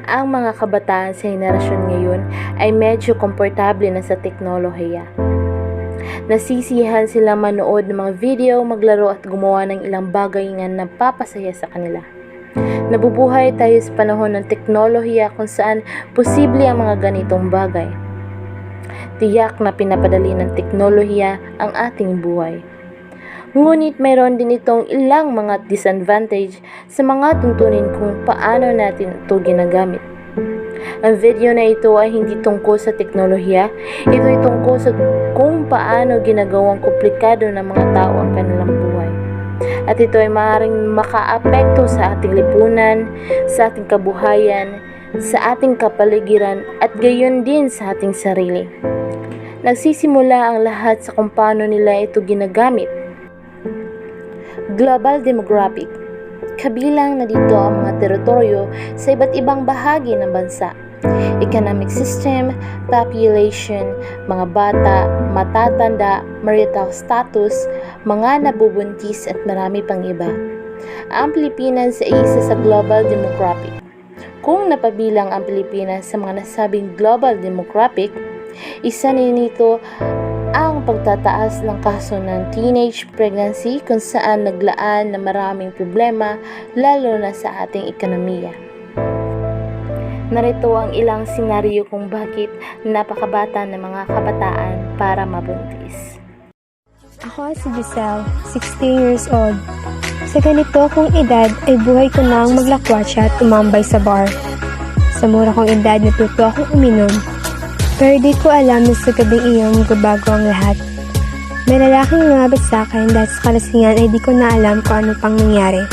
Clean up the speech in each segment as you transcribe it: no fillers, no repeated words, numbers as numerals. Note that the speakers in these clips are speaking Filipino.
ang mga kabataan sa henerasyon ngayon ay medyo komportable na sa teknolohiya. Nasisiyahan sila manood ng mga video, maglaro at gumawa ng ilang bagay nga napapasaya sa kanila. Nabubuhay tayo sa panahon ng teknolohiya kung saan posible ang mga ganitong bagay. Tiyak na pinapadali ng teknolohiya ang ating buhay. Ngunit mayroon din itong ilang mga disadvantage sa mga tuntunin kung paano natin ito ginagamit. Ang video na ito ay hindi tungkol sa teknolohiya, ito ay tungkol sa kung paano ginagawang komplikado ng mga tao ang kanilang buhay. At ito ay maaaring makaapekto sa ating lipunan, sa ating kabuhayan, sa ating kapaligiran at gayon din sa ating sarili. Nagsisimula ang lahat sa kung paano nila ito ginagamit. Global demographic. Kabilang na dito ang mga teritoryo sa iba't ibang bahagi ng bansa. Economic system, population, mga bata, matatanda, marital status, mga nabubuntis at marami pang iba. Ang Pilipinas ay isa sa global demographic. Kung napabilang ang Pilipinas sa mga nasabing global demographic, isa nito ang pagtataas ng kaso ng teenage pregnancy kung saan naglaan na maraming problema lalo na sa ating ekonomiya. Narito ang ilang senaryo kung bakit napakabata ng mga kabataan para mabuntis. Ako si Josel, 16 years old. Sa ganito kong edad ay buhay ko nang maglakwatsa at umambay sa bar. Sa mura kong edad natuto akong uminom. Pero di ko alam na sa gabing iyon magbabago ang lahat. May lalaking lumapit sa akin dahil sa kalasingan ay di ko na alam kung ano pang nangyari.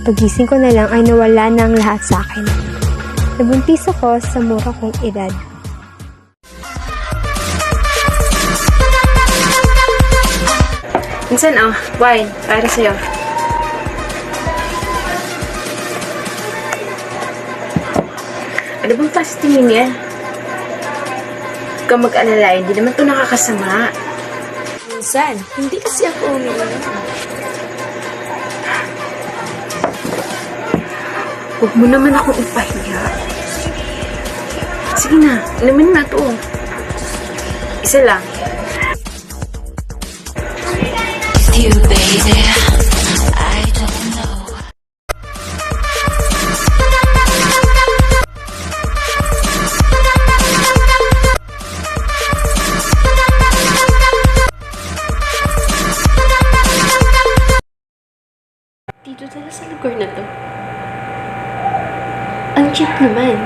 Pagising ko na lang ay nawala na ang lahat sa akin. Nabuntis ako sa mura kong edad. Minsan, wine, para sa'yo. Ano bang fast tingin yan? Huwag kang mag-alala, hindi naman ito nakakasama. Minsan, hindi kasi ako umiinom. Huwag mo naman akong ipahiya. Sige na, inumin na ito. Isa lang. You, baby, I don't know. Dito tayo sa lugar na to. Ang cheap naman.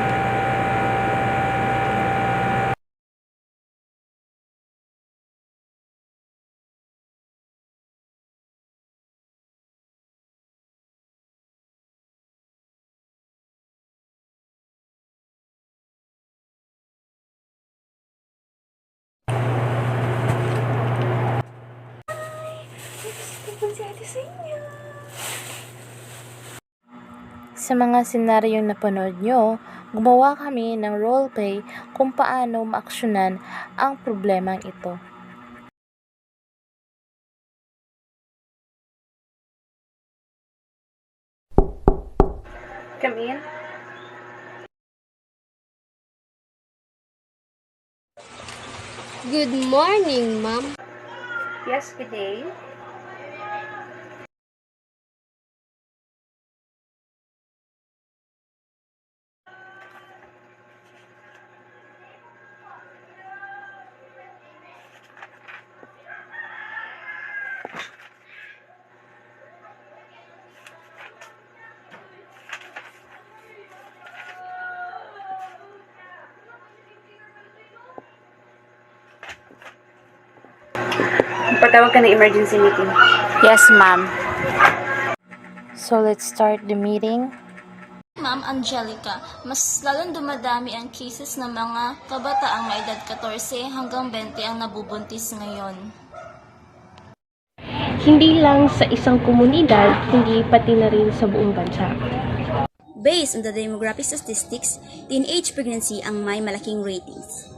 Sa mga senaryong napanood nyo, gumawa kami ng roleplay kung paano maaksyonan ang problemang ito. Come in. Good morning, ma'am. Yes, good day. Patawag ka ng emergency meeting. Yes, ma'am. So let's start the meeting. Ma'am Angelica, mas lalong dumadami ang cases ng mga kabataang may edad 14 hanggang 20 ang nabubuntis ngayon. Hindi lang sa isang komunidad, kundi pati na rin sa buong bansa. Based on the demographic statistics, teenage pregnancy ang may malaking ratings.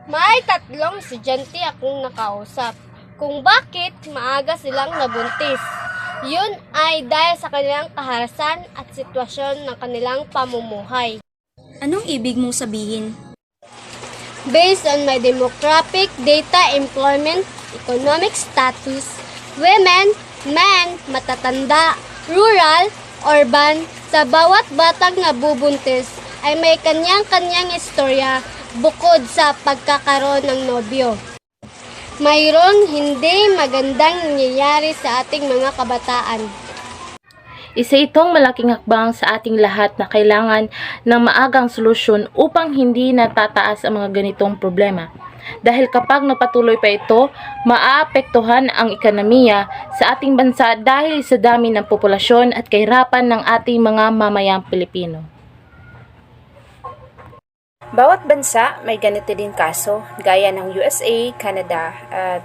May 3 estudyante akong nakausap kung bakit maaga silang nabuntis. Yun ay dahil sa kanilang kaharasan at sitwasyon ng kanilang pamumuhay. Anong ibig mong sabihin? Based on my demographic data, employment, economic status, women, men, matatanda, rural, urban, sa bawat batang nabubuntis ay may kanyang-kanyang istorya bukod sa pagkakaroon ng nobyo. Mayroong hindi magandang nangyayari sa ating mga kabataan. Isa itong malaking hakbang sa ating lahat na kailangan ng maagang solusyon upang hindi natataas ang mga ganitong problema. Dahil kapag napatuloy pa ito, maaapektuhan ang ekonomiya sa ating bansa dahil sa dami ng populasyon at kahirapan ng ating mga mamayang Pilipino. Bawat bansa may ganito din kaso, gaya ng USA, Canada, at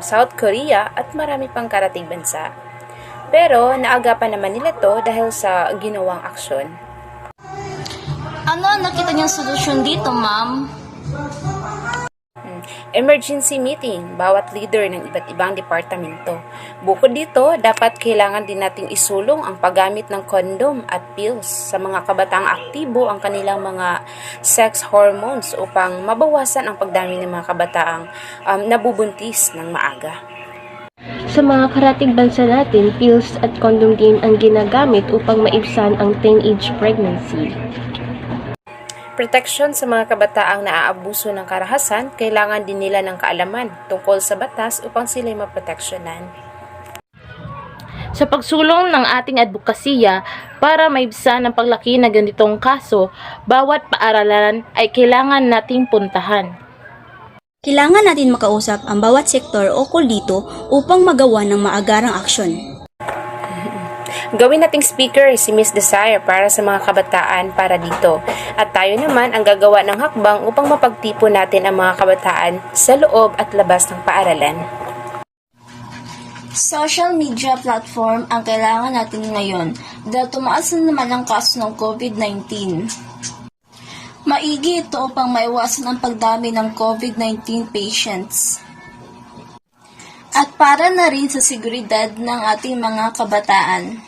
South Korea at marami pang karating bansa. Pero naagapan naman nila to dahil sa ginawang aksyon. Ano ang nakita niyang solusyon dito, ma'am? Emergency meeting, bawat leader ng iba't ibang departamento. Bukod dito, dapat kailangan din nating isulong ang paggamit ng kondom at pills sa mga kabataang aktibo ang kanilang mga sex hormones upang mabawasan ang pagdami ng mga kabataang nabubuntis ng maaga. Sa mga karating bansa natin, pills at condom din ang ginagamit upang maibsan ang teenage pregnancy. Proteksyon sa mga kabataang naaabuso ng karahasan, kailangan din nila ng kaalaman tungkol sa batas upang sila'y maproteksyonan. Sa pagsulong ng ating advokasya para maibsan ang paglaki na ganitong kaso, bawat paaralan ay kailangan nating puntahan. Kailangan natin makausap ang bawat sektor o dito upang magawa ng maagarang aksyon. Gawin nating speaker si Miss Desire para sa mga kabataan para dito. At tayo naman ang gagawa ng hakbang upang mapagtipon natin ang mga kabataan sa loob at labas ng paaralan. Social media platform ang kailangan natin ngayon dahil tumaas na naman ang kaso ng COVID-19. Maigi ito upang maiwasan ang pagdami ng COVID-19 patients. At para na rin sa seguridad ng ating mga kabataan.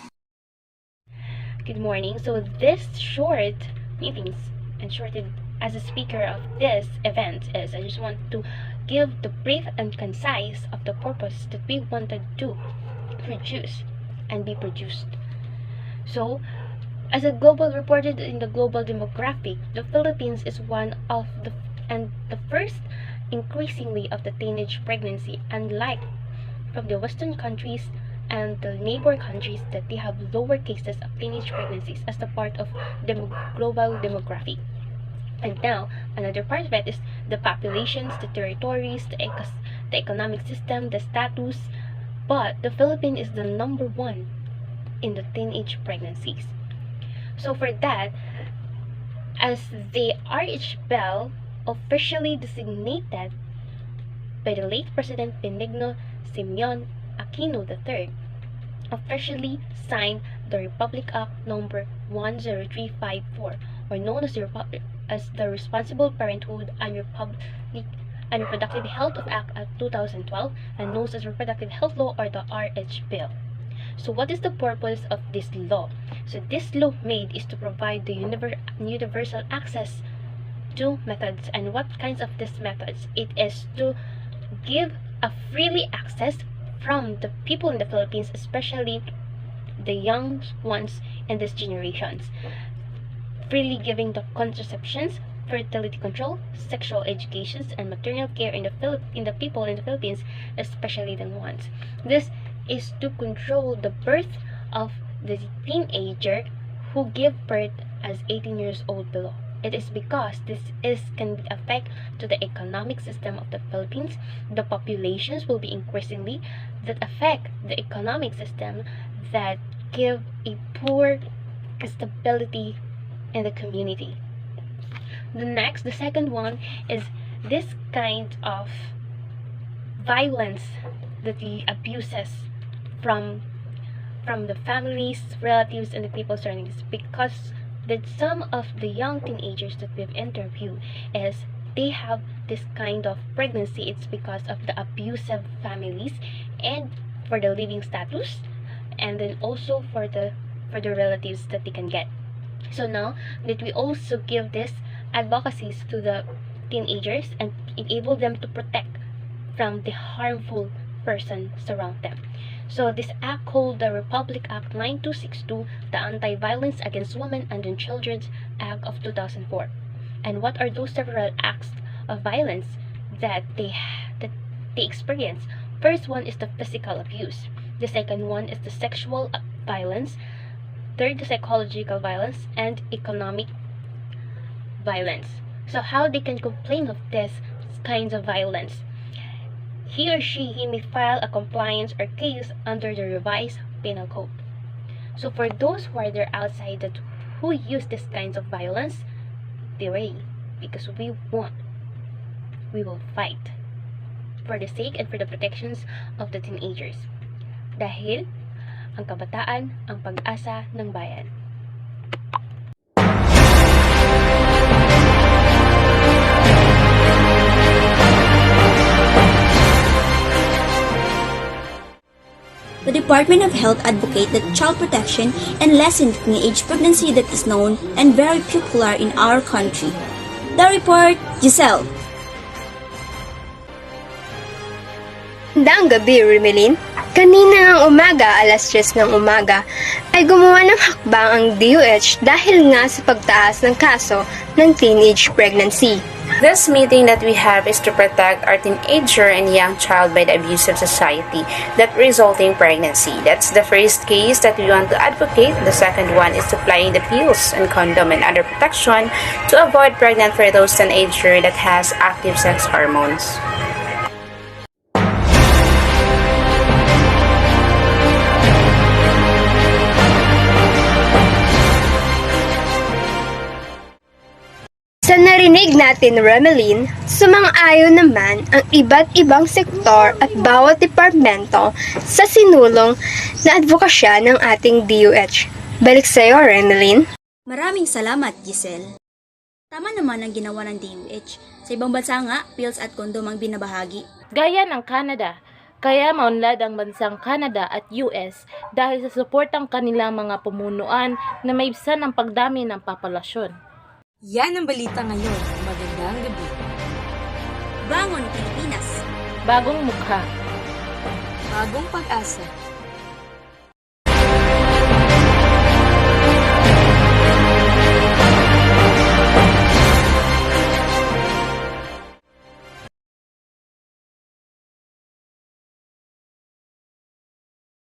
Good morning. So this short meetings and shorted as a speaker of this event is I just want to give the brief and concise of the purpose that we wanted to produce and be produced. So as a global reported in the global demographic, the Philippines is one of the first increasingly of the teenage pregnancy, unlike from the Western countries and the neighbor countries that they have lower cases of teenage pregnancies as the part of global demographic. And now, another part of it is the populations, the territories, the economic system, the status. But the Philippines is the number one in the teenage pregnancies. So for that, as the RH Bell officially designated by the late President Benigno Simeon Aquino III, officially signed the Republic Act number 10354, or known as the Responsible Parenthood and Reproductive Health Act of 2012, and known as Reproductive Health Law, or the RH Bill. So what is the purpose of this law? So this law made is to provide the universal access to methods. And what kinds of these methods? It is to give a freely access from the people in the Philippines, especially the young ones in these generations, freely giving the contraceptions, fertility control, sexual educations, and maternal care in the people in the Philippines, especially the ones. This is to control the birth of the teenager who give birth as 18 years old below. It is because this can affect to the economic system of the Philippines. The populations will be increasingly that affect the economic system, that give a poor stability in the community. The second one is this kind of violence that the abuses from the families, relatives, and the people surrounding this, because that some of the young teenagers that we've interviewed is they have this kind of pregnancy. It's because of the abusive families and for the living status, and then also for the relatives that they can get. So now that we also give these advocacies to the teenagers and enable them to protect from the harmful person surround them. So this act called the Republic Act 9262, the Anti-Violence Against Women and Children's Act of 2004. And what are those several acts of violence that they experience? First one is the physical abuse. The second one is the sexual violence. Third, the psychological violence and economic violence. So how they can complain of these kinds of violence? He or he may file a compliance or case under the revised penal code. So for those who are there outside that who use these kinds of violence, be ready, because we will fight for the sake and for the protections of the teenagers. Dahil ang kabataan ang pag-asa ng bayan. The Department of Health advocated child protection and lessened teenage pregnancy that is known and very popular in our country. The report, JECEL. Magandang gabi, Remilyn. Kanina ng umaga, alas 10 ng umaga, ay gumawa ng hakbang ang DOH dahil nga sa pagtaas ng kaso ng teenage pregnancy. This meeting that we have is to protect our teenager and young child by the abusive society that resulting pregnancy. That's the first case that we want to advocate. The second one is supplying the pills and condom and other protection to avoid pregnant for those teenager that has active sex hormones. Sa narinig natin, Remilyn, sumang-ayon naman ang iba't ibang sektor at bawat departamento sa sinulong na advokasya ng ating DOH. Balik sa iyo, Remilyn. Maraming salamat, JECEL. Tama naman ang ginawa ng DOH. Sa ibang bansa nga, pills at kondom ang binabahagi. Gaya ng Canada, kaya maunlad ang bansang Canada at US dahil sa suportang kanilang mga pumunuan na maibsan ang pagdami ng populasyon. Yan ang balita ngayon. Magandang gabi. Bangon Pilipinas. Bagong mukha. Bagong pag-asa.